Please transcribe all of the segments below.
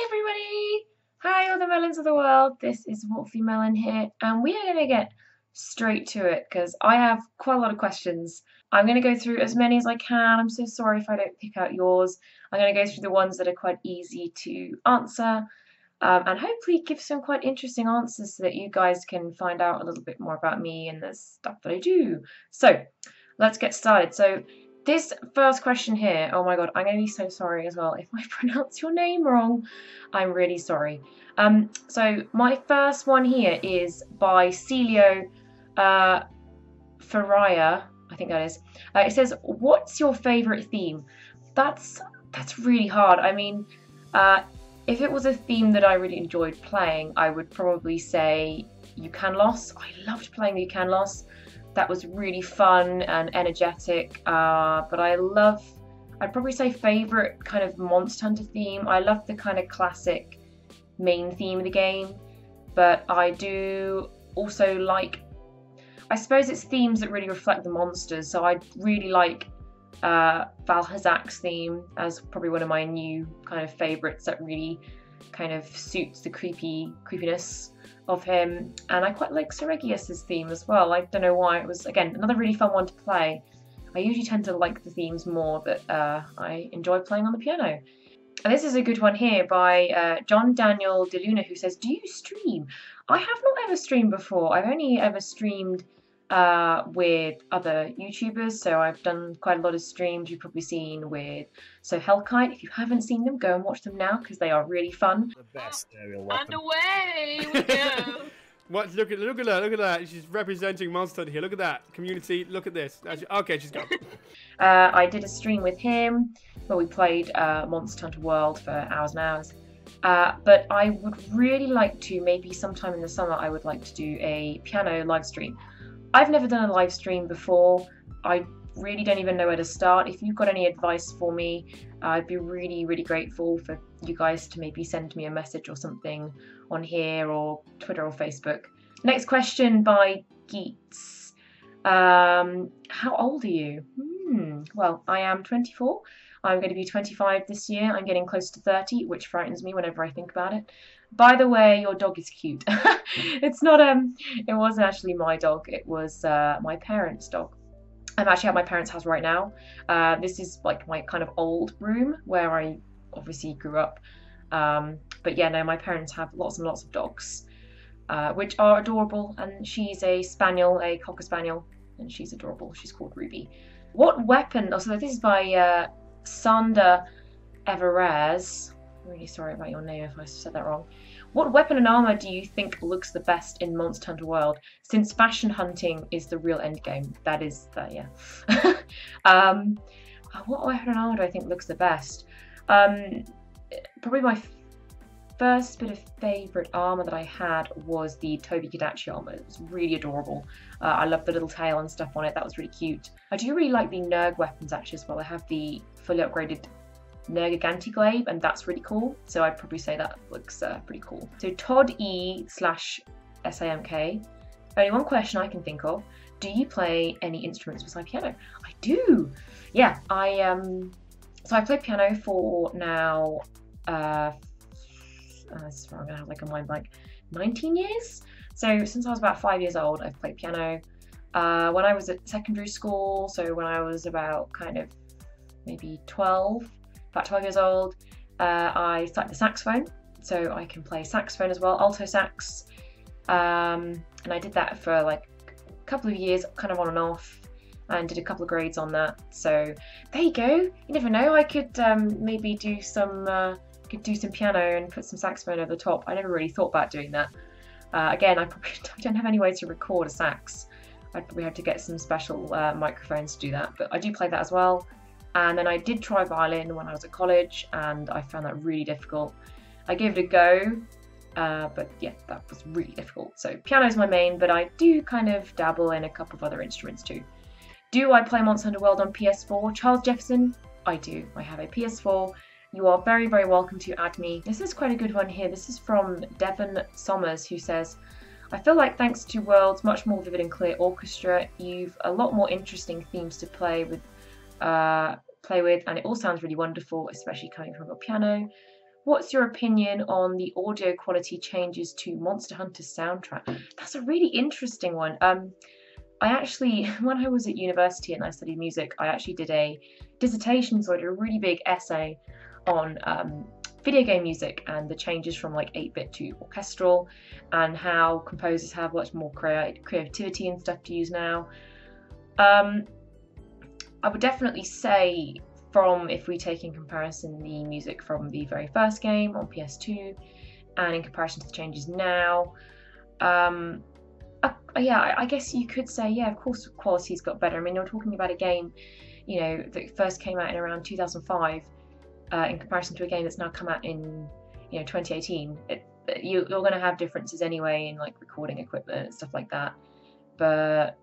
everybody! Hi all the melons of the world, this is WolfyMelon here, and we are going to get straight to it because I have quite a lot of questions. I'm going to go through as many as I can. I'm so sorry if I don't pick out yours. I'm going to go through the ones that are quite easy to answer, and hopefully give some quite interesting answers so that you guys can find out a little bit more about me and the stuff that I do. So, let's get started. So, this first question here, oh my god, I'm going to be so sorry as well if I pronounce your name wrong. I'm really sorry. So my first one here is by Celio Faria, I think that is. It says, "What's your favourite theme?" That's really hard. I mean, if it was a theme that I really enjoyed playing, I would probably say You Can Loss. I loved playing the You Can Loss. That was really fun and energetic, but I'd probably say favourite kind of Monster Hunter theme. I love the kind of classic main theme of the game, but I do also like, I suppose it's themes that really reflect the monsters, so I really like Valhazak's theme as probably one of my new kind of favourites that really kind of suits the creepiness of him, and I quite like Seregius's theme as well. I don't know why. It was, again, another really fun one to play. I usually tend to like the themes more, but I enjoy playing on the piano. And this is a good one here by John Daniel De Luna, who says, "Do you stream?" I have not ever streamed before. I've only ever streamed with other YouTubers, so I've done quite a lot of streams you've probably seen with Hellkite. If you haven't seen them, go and watch them now because they are really fun. The best aerial weapon. Underway we go. What? Look at that! Look at that! She's representing Monster Hunter here. Look at that community. Look at this. Okay, she's gone. I did a stream with him where we played Monster Hunter World for hours and hours. But I would really like to, maybe sometime in the summer, I would like to do a piano live stream. I've never done a live stream before. I really don't even know where to start. If you've got any advice for me, I'd be really, really grateful for you guys to maybe send me a message or something on here or Twitter or Facebook. Next question by Geets. How old are you? Well, I am 24. I'm going to be 25 this year. I'm getting close to 30, which frightens me whenever I think about it. By the way, your dog is cute. It's not it wasn't actually my dog. It was my parents' dog. I'm actually at my parents' house right now. This is like my kind of old room where I obviously grew up. But yeah, no, my parents have lots and lots of dogs, which are adorable. And she's a spaniel, a cocker spaniel, and she's adorable. She's called Ruby. What weapon? Oh, so this is by Sander Everaz. I'm really sorry about your name if I said that wrong. What weapon and armor do you think looks the best in Monster Hunter World? Since fashion hunting is the real end game. That is that, yeah. What weapon and armor do I think looks the best? Probably my first bit of favourite armour that I had was the Toby Kadachi armour. It was really adorable. I loved the little tail and stuff on it. That was really cute. I do really like the Nerg weapons actually as well. I have the fully upgraded Nergiganti Glaive, and that's really cool. So I'd probably say that looks pretty cool. So Todd E/SAMK. Only one question I can think of. Do you play any instruments besides piano? I do. Yeah, so I played piano for now. This is wrong. I'm gonna have like a mind blank. 19 years. So since I was about 5 years old, I've played piano. When I was at secondary school, so when I was about kind of maybe 12 years old, I started the saxophone, so I can play saxophone as well, alto sax, and I did that for like a couple of years, kind of on and off, and did a couple of grades on that. So there you go. You never know. I could maybe do some piano and put some saxophone over the top. I never really thought about doing that. Again, I probably don't have any way to record a sax. I'd probably have to get some special microphones to do that, but I do play that as well. And then I did try violin when I was at college, and I found that really difficult. I gave it a go, but yeah, that was really difficult. So piano is my main, but I do kind of dabble in a couple of other instruments too. Do I play Monster Hunter World on PS4? Charles Jefferson, I do. I have a PS4. You are very, very welcome to add me. This is quite a good one here. This is from Devon Sommers, who says, "I feel like thanks to World's much more vivid and clear orchestra, you've a lot more interesting themes to play with, and it all sounds really wonderful, especially coming from a piano. what's your opinion on the audio quality changes to Monster Hunter's soundtrack? That's a really interesting one. I actually, when I was at university and I studied music, I actually did a dissertation, so I did a really big essay on video game music and the changes from like 8-bit to orchestral, and how composers have much more creativity and stuff to use now. I would definitely say, from if we take in comparison the music from the very first game on PS2 and in comparison to the changes now, yeah, I guess you could say, yeah, of course quality's got better. I mean, you're talking about a game, you know, that first came out in around 2005 in comparison to a game that's now come out in, you know, 2018. You're going to have differences anyway in like recording equipment and stuff like that. But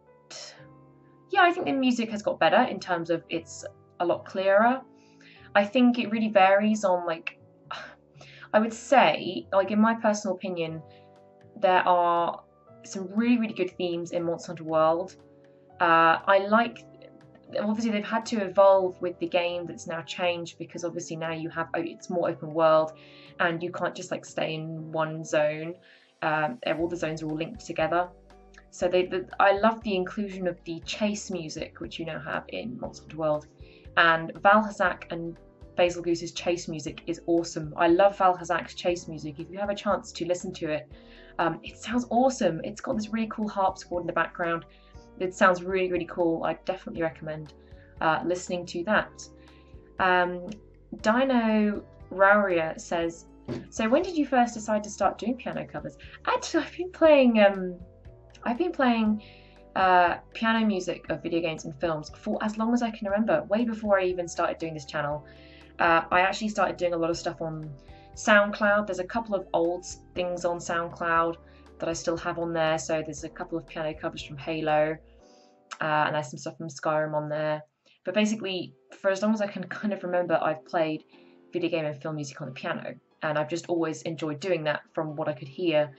yeah, I think the music has got better in terms of it's a lot clearer. I think it really varies on, like, I would say, like, in my personal opinion, there are some really, really good themes in Monster Hunter World. I like, obviously they've had to evolve with the game that's now changed, because obviously now you have, it's more open world and you can't just like stay in one zone. All the zones are all linked together. So I love the inclusion of the chase music, which you now have in Monster Hunter World. And Valhazak and Basil Goose's chase music is awesome. I love Valhazak's chase music. If you have a chance to listen to it, it sounds awesome. It's got this really cool harpsichord in the background. It sounds really, really cool. I definitely recommend listening to that. Dino Rauria says, so when did you first decide to start doing piano covers? Actually, I've been playing piano music of video games and films for as long as I can remember, way before I even started doing this channel. I actually started doing a lot of stuff on SoundCloud. There's a couple of old things on SoundCloud that I still have on there. So there's a couple of piano covers from Halo, and there's some stuff from Skyrim on there. But basically, for as long as I can kind of remember, I've played video game and film music on the piano, and I've just always enjoyed doing that from what I could hear.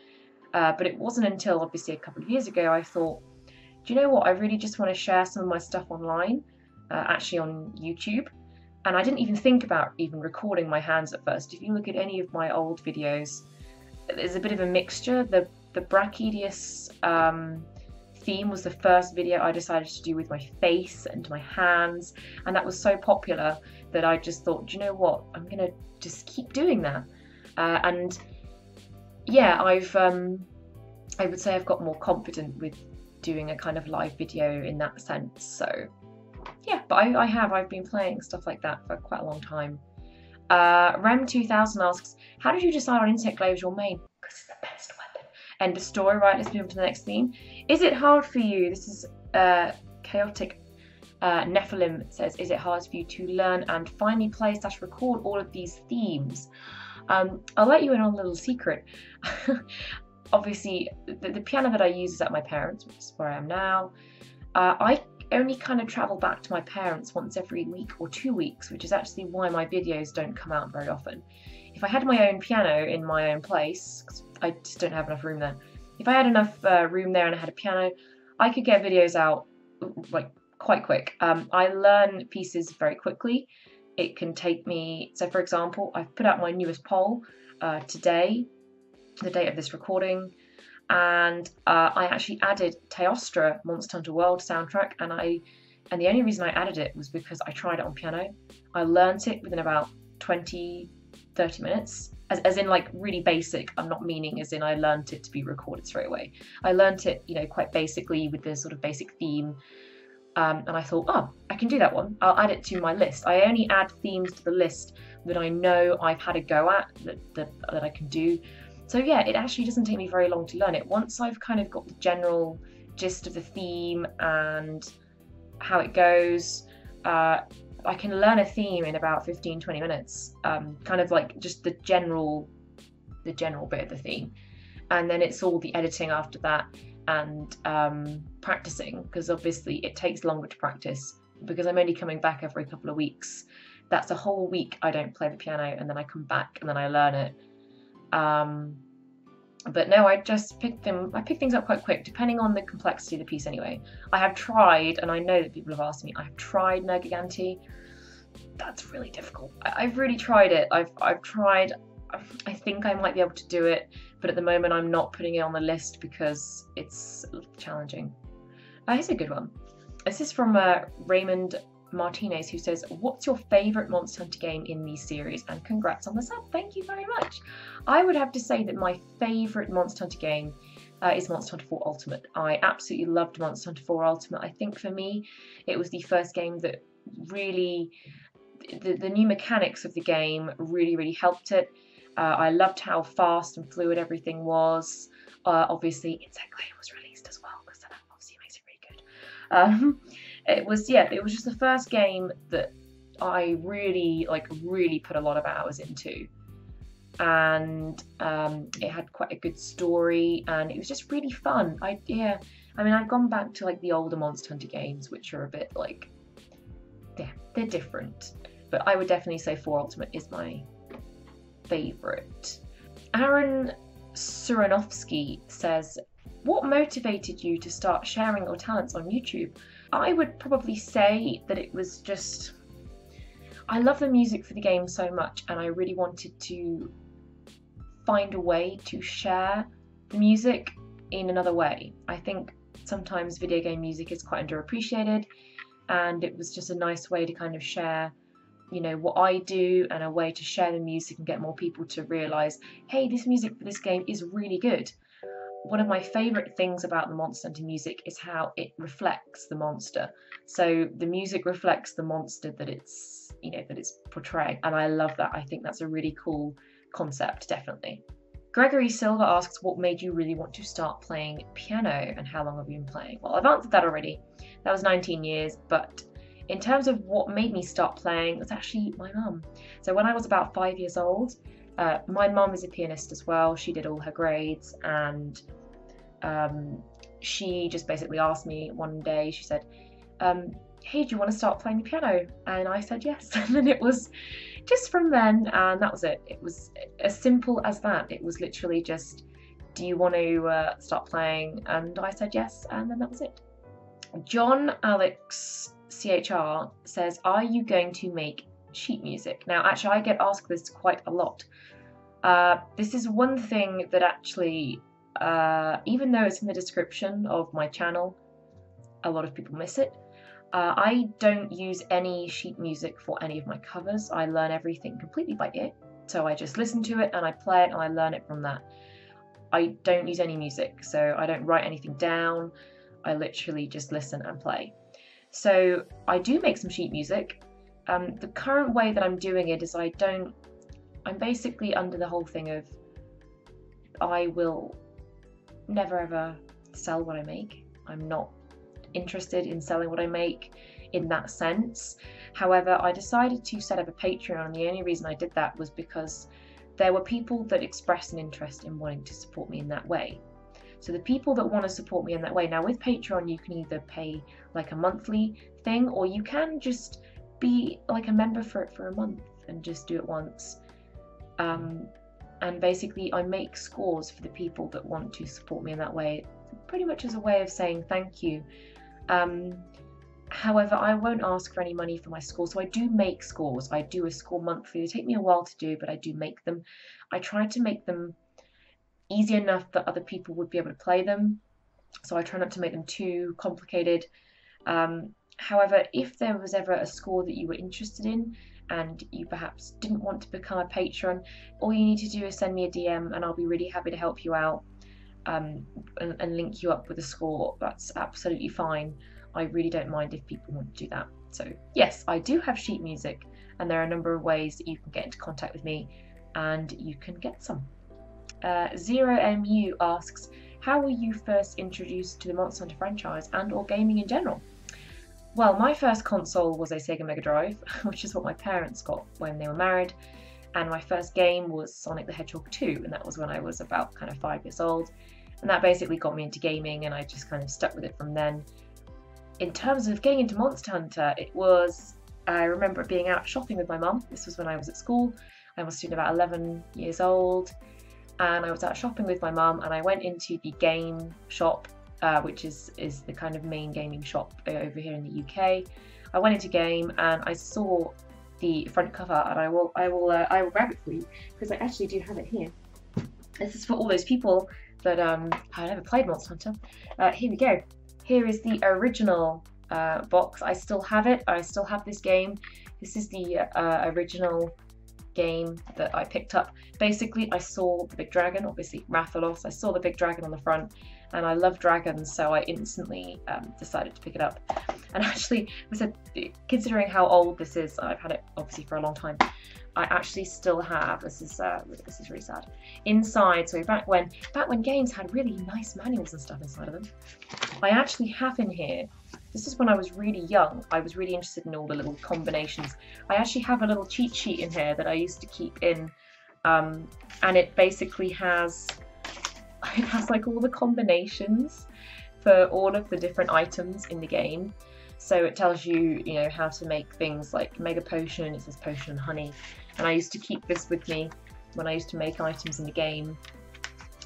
But it wasn't until obviously a couple of years ago I thought, do you know what, I really just want to share some of my stuff online, actually on YouTube. And I didn't even think about even recording my hands at first. If you look at any of my old videos, there's a bit of a mixture. The Brachiodeus theme was the first video I decided to do with my face and my hands, and that was so popular that I just thought, do you know what, I'm gonna just keep doing that. And yeah, I would say I've got more confident with doing a kind of live video in that sense. So yeah, but I've been playing stuff like that for quite a long time. Rem2000 asks, how did you decide on Insect Glaive as your main? Because it's the best weapon. End of story. Right, let's move on to the next theme. Is it hard for you? This is Chaotic Nephilim says, is it hard for you to learn and finally play / record all of these themes? I'll let you in on a little secret. Obviously, the piano that I use is at my parents', which is where I am now. I only kind of travel back to my parents once every week or 2 weeks, which is actually why my videos don't come out very often. If I had my own piano in my own place, 'cause I just don't have enough room there. If I had enough room there and I had a piano, I could get videos out like quite quick. I learn pieces very quickly. It can take me, so for example, I've put out my newest poll today, the date of this recording, and I actually added Teostra Monster Hunter World soundtrack, and the only reason I added it was because I tried it on piano. I learnt it within about 20-30 minutes, as in like really basic. I'm not meaning as in I learnt it to be recorded straight away. I learnt it, you know, quite basically with the sort of basic theme, and I thought, oh, I can do that one. I'll add it to my list. I only add themes to the list that I know I've had a go at, that I can do. So yeah, it actually doesn't take me very long to learn it. Once I've kind of got the general gist of the theme and how it goes, I can learn a theme in about 15-20 minutes, kind of like just the general bit of the theme. And then it's all the editing after that and practicing, because obviously it takes longer to practice because I'm only coming back every couple of weeks. That's a whole week I don't play the piano, and then I come back and then I learn it. But no, I just pick things up quite quick, depending on the complexity of the piece anyway. I have tried, and I know that people have asked me, I've tried Nergiganti. That's really difficult. I've really tried it. I've tried I think I might be able to do it, but at the moment I'm not putting it on the list because it's challenging. Here's a good one. This is from Raymond Martinez, who says, what's your favourite Monster Hunter game in these series? And congrats on the sub. Thank you very much. I would have to say that my favourite Monster Hunter game is Monster Hunter 4 Ultimate. I absolutely loved Monster Hunter 4 Ultimate. I think for me it was the first game that really, the new mechanics of the game really helped it. I loved how fast and fluid everything was. Obviously Insect Glade was released as well, because that obviously makes it really good. It was just the first game that I really put a lot of hours into, and it had quite a good story, and it was just really fun. I mean, I've gone back to like the older Monster Hunter games, which are a bit like, they're different, but I would definitely say 4 Ultimate is my favourite. Aaron Suranovsky says, what motivated you to start sharing your talents on YouTube? I would probably say that it was just, I love the music for the game so much, and I really wanted to find a way to share the music in another way. I think sometimes video game music is quite underappreciated, and it was just a nice way to kind of share, you know, what I do, and a way to share the music and get more people to realise, hey, this music for this game is really good. One of my favourite things about the Monster Hunter music is how it reflects the monster. So the music reflects the monster that it's, you know, that it's portraying, and I love that. I think that's a really cool concept, definitely. Gregory Silver asks, what made you really want to start playing piano, and how long have you been playing? Well, I've answered that already. That was 19 years, but in terms of what made me start playing, it's actually my mum. So when I was about 5 years old, my mum is a pianist as well. She did all her grades, and she just basically asked me one day, she said, hey, do you want to start playing the piano? And I said yes. And then it was just from then, and that was it. It was as simple as that. It was literally just, do you want to start playing? And I said yes, and then that was it. John Alex CHR says, are you going to make sheet music? Now, actually, I get asked this quite a lot. This is one thing that actually, even though it's in the description of my channel, a lot of people miss it. I don't use any sheet music for any of my covers. I learn everything completely by ear. So I just listen to it and I play it and I learn it from that. I don't use any music, so I don't write anything down. I literally just listen and play. So I do make some sheet music. The current way that I'm doing it is I'm basically under the whole thing of, I will never ever sell what I make. I'm not interested in selling what I make in that sense. However, I decided to set up a Patreon, and the only reason I did that was because there were people that expressed an interest in wanting to support me in that way. So the people that want to support me in that way, now with Patreon you can either pay like a monthly thing, or you can just be like a member for it for a month and just do it once. And basically I make scores for the people that want to support me in that way, pretty much as a way of saying thank you. However, I won't ask for any money for my score, so I do make scores. I do a score monthly. They take me a while to do, but I do make them. I try to make them easy enough that other people would be able to play them, so I try not to make them too complicated. However, if there was ever a score that you were interested in and you perhaps didn't want to become a patron, all you need to do is send me a DM and I'll be really happy to help you out, and link you up with a score. That's absolutely fine. I really don't mind if people want to do that. So yes, I do have sheet music, and there are a number of ways that you can get into contact with me and you can get some. ZeroMU asks, how were you first introduced to the Monster Hunter franchise and or gaming in general? Well, my first console was a Sega Mega Drive, which is what my parents got when they were married, and my first game was Sonic the Hedgehog 2, and that was when I was about kind of 5 years old, and that basically got me into gaming, and I just kind of stuck with it from then. In terms of getting into Monster Hunter, it was, I remember being out shopping with my mum. This was when I was at school. I must have been about 11 years old, and I was out shopping with my mum, and I went into the game shop, which is the kind of main gaming shop over here in the UK. I went into game and I saw the front cover, and I will grab it for you because I actually do have it here. This is for all those people that have never played Monster Hunter. Here we go. Here is the original box. I still have it. I still have this game. This is the original game that I picked up. Basically, I saw the big dragon, obviously Rathalos. I saw the big dragon on the front, and I love dragons, so I instantly decided to pick it up. And actually, I said, considering how old this is, I've had it obviously for a long time. I actually still have. This is really sad. Inside, so back when games had really nice manuals and stuff inside of them, I actually have in here. This is when I was really young. I was really interested in all the little combinations. I actually have a little cheat sheet in here that I used to keep in, and it basically has like all the combinations for all of the different items in the game. So it tells you, you know, how to make things like Mega Potion. It says Potion and Honey, and I used to keep this with me when I used to make items in the game.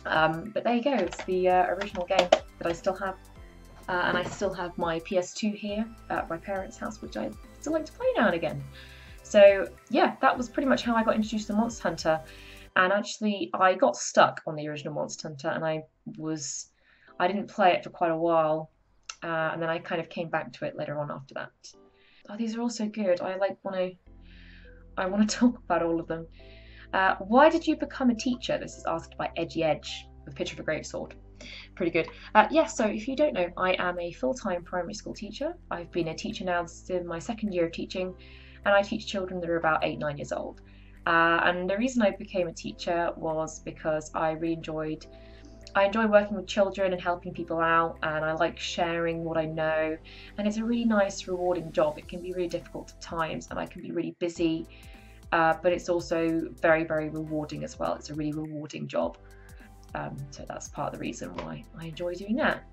But there you go. It's the original game that I still have. And I still have my PS2 here at my parents' house, which I still like to play now and again. So yeah, that was pretty much how I got introduced to Monster Hunter. And actually, I got stuck on the original Monster Hunter, and I didn't play it for quite a while, and then I kind of came back to it later on after that. Oh, these are all so good. I want to talk about all of them. Why did you become a teacher? This is asked by Edgy Edge with a picture of a greatsword. Pretty good. Yes, so if you don't know, I am a full-time primary school teacher. I've been a teacher now. This is my second year of teaching, and I teach children that are about 8-9 years old. And the reason I became a teacher was because I enjoy working with children and helping people out, and I like sharing what I know, and it's a really nice, rewarding job. It can be really difficult at times, and I can be really busy, but it's also very, very rewarding as well. It's a really rewarding job. So that's part of the reason why I enjoy doing that.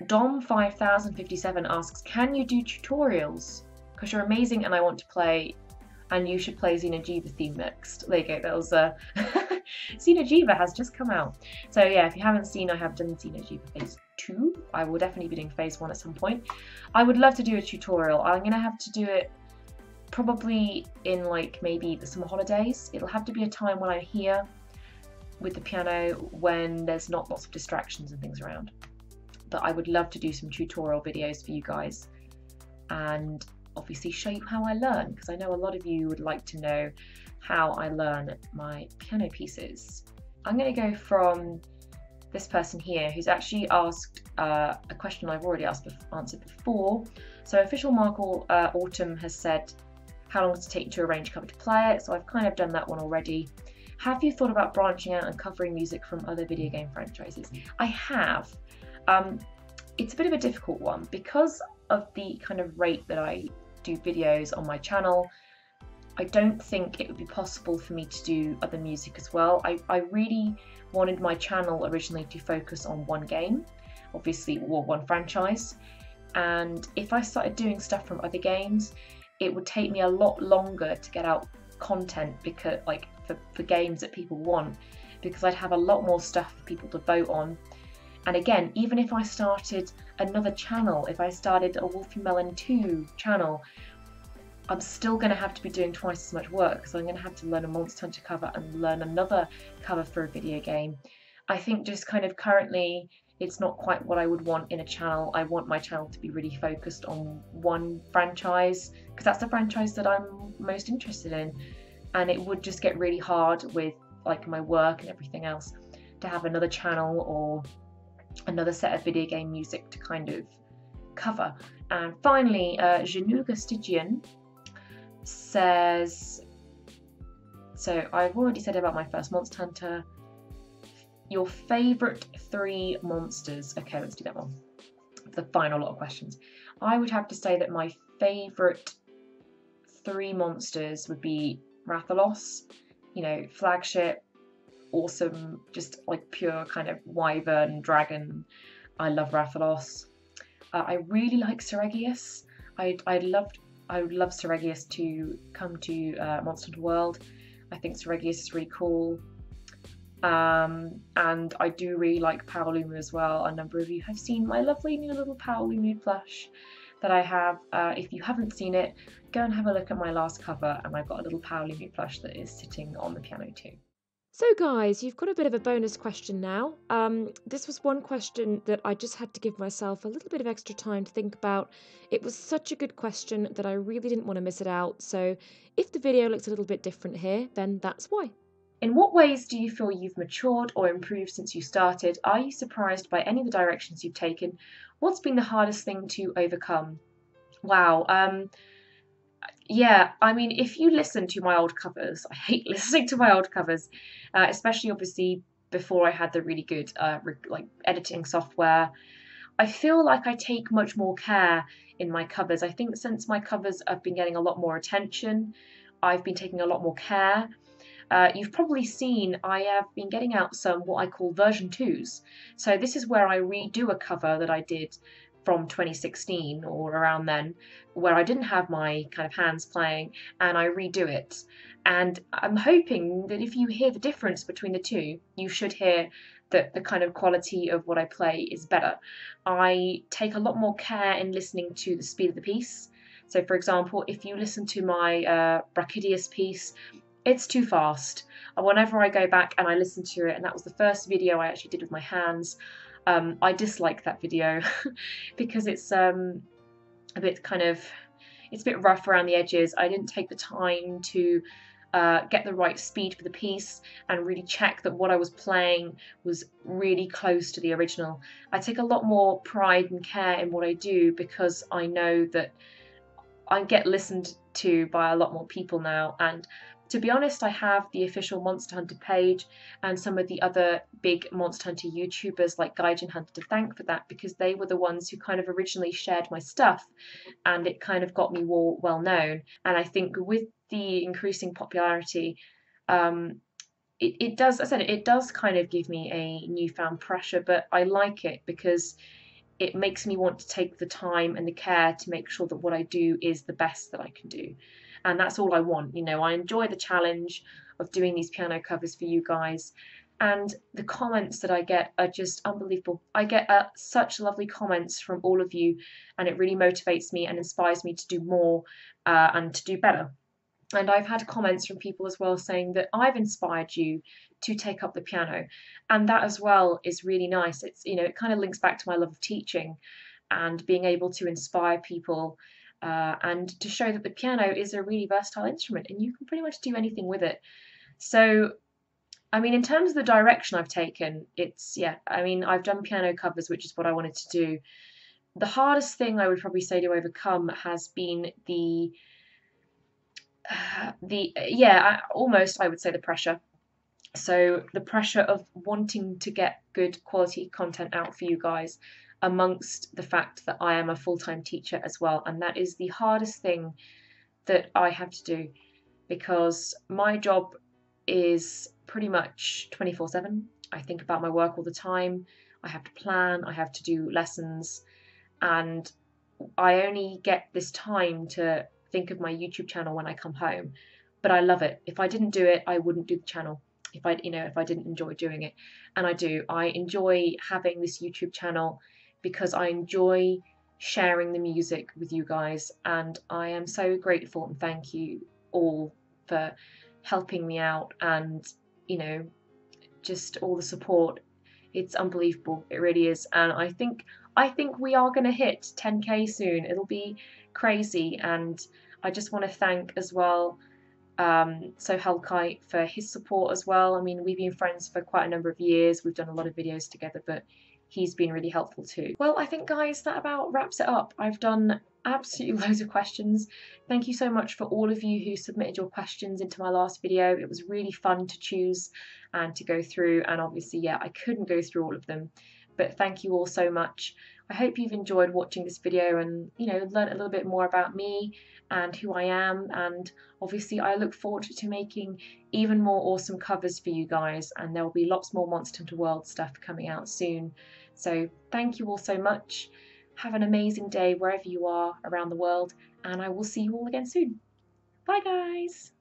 Dom5057 asks, can you do tutorials? Because you're amazing and I want to play, and you should play Xeno'jiiva theme next. There you go, that was Xeno'jiiva has just come out. So yeah, if you haven't seen, I have done Xeno'jiiva Phase 2. I will definitely be doing Phase 1 at some point. I would love to do a tutorial. I'm going to have to do it probably in like maybe the summer holidays. It'll have to be a time when I'm here with the piano, when there's not lots of distractions and things around. But I would love to do some tutorial videos for you guys and obviously show you how I learn, because I know a lot of you would like to know how I learn my piano pieces. I'm going to go from this person here who's actually asked a question I've already answered before. So Official Markle Autumn has said, how long does it take you to arrange cover to play it? So I've kind of done that one already. Have you thought about branching out and covering music from other video game franchises? I have. It's a bit of a difficult one because of the kind of rate that I do videos on my channel. I don't think it would be possible for me to do other music as well. I really wanted my channel originally to focus on one game, obviously, or one franchise. And if I started doing stuff from other games, it would take me a lot longer to get out content, because for games that people want, because I'd have a lot more stuff for people to vote on. And again, even if I started another channel, if I started a WolfyMelon 2 channel, I'm still going to have to be doing twice as much work, because I'm going to have to learn a Monster Hunter cover and learn another cover for a video game. I think just kind of currently it's not quite what I would want in a channel. I want my channel to be really focused on one franchise, because that's the franchise that I'm most interested in. And it would just get really hard with like my work and everything else to have another channel or another set of video game music to kind of cover. And finally, Januga Stygian says, so I've already said about my first Monster Hunter. Your favourite 3 monsters. Okay, let's do that one. The final lot of questions. I would have to say that my favourite 3 monsters would be Rathalos, you know, flagship, awesome, just like pure kind of wyvern dragon. I love Rathalos. I really like Seregius. I would love Seregius to come to Monster Hunter World. I think Seregius is really cool. And I do really like Paolumu as well. A number of you have seen my lovely new little Paolumu plush. that I have. If you haven't seen it, go and have a look at my last cover, and I've got a little Paolini plush that is sitting on the piano too. So guys, you've got a bit of a bonus question now. This was one question that I just had to give myself a little bit of extra time to think about. It was such a good question that I really didn't want to miss it out. So if the video looks a little bit different here, then that's why. In what ways do you feel you've matured or improved since you started? Are you surprised by any of the directions you've taken? What's been the hardest thing to overcome? Wow. Yeah, I mean, if you listen to my old covers, I hate listening to my old covers, especially obviously before I had the really good like editing software. I feel like I take much more care in my covers. I think since my covers have been getting a lot more attention, I've been taking a lot more care. You've probably seen I have been getting out some what I call version 2s. So this is where I redo a cover that I did from 2016 or around then, where I didn't have my kind of hands playing, and I redo it. And I'm hoping that if you hear the difference between the two, you should hear that the kind of quality of what I play is better. I take a lot more care in listening to the speed of the piece. So for example, if you listen to my Brachydius piece, it's too fast. Whenever I go back and I listen to it, and that was the first video I actually did with my hands, I dislike that video because it's a bit kind of, it's a bit rough around the edges. I didn't take the time to get the right speed for the piece and really check that what I was playing was really close to the original. I take a lot more pride and care in what I do because I know that I get listened to by a lot more people now, and to be honest, I have the official Monster Hunter page and some of the other big Monster Hunter YouTubers like Gaijin Hunter to thank for that, because they were the ones who kind of originally shared my stuff, and it kind of got me more well known. And I think with the increasing popularity, it does, as I said, it does kind of give me a newfound pressure, but I like it because it makes me want to take the time and the care to make sure that what I do is the best that I can do. And that's all I want. You know, I enjoy the challenge of doing these piano covers for you guys. And the comments that I get are just unbelievable. I get such lovely comments from all of you, and it really motivates me and inspires me to do more and to do better. And I've had comments from people as well saying that I've inspired you to take up the piano, and that as well is really nice. It's, you know, it kind of links back to my love of teaching and being able to inspire people and to show that the piano is a really versatile instrument and you can pretty much do anything with it. So, I mean, in terms of the direction I've taken, it's, yeah, I mean, I've done piano covers, which is what I wanted to do. The hardest thing I would probably say to overcome has been almost I would say the pressure. So the pressure of wanting to get good quality content out for you guys, amongst the fact that I am a full-time teacher as well, and that is the hardest thing that I have to do, because my job is pretty much 24/7. I think about my work all the time. I have to plan, I have to do lessons, and I only get this time to think of my YouTube channel when I come home. But I love it. If I didn't do it, I wouldn't do the channel. If I didn't enjoy doing it. And I do. I enjoy having this YouTube channel because I enjoy sharing the music with you guys, and I am so grateful and thank you all for helping me out and, you know, just all the support. It's unbelievable. It really is. And I think we are going to hit 10k soon. It'll be crazy, and I just want to thank as well so Hellkite for his support as well. I mean, we've been friends for quite a number of years. We've done a lot of videos together, but he's been really helpful too. Well, I think, guys, that about wraps it up. I've done absolutely loads of questions. Thank you so much for all of you who submitted your questions into my last video. It was really fun to choose and to go through, and obviously, yeah, I couldn't go through all of them, but thank you all so much. I hope you've enjoyed watching this video and, you know, learned a little bit more about me and who I am, and obviously I look forward to making even more awesome covers for you guys, and there will be lots more Monster Hunter World stuff coming out soon. So thank you all so much. Have an amazing day wherever you are around the world, and I will see you all again soon. Bye guys!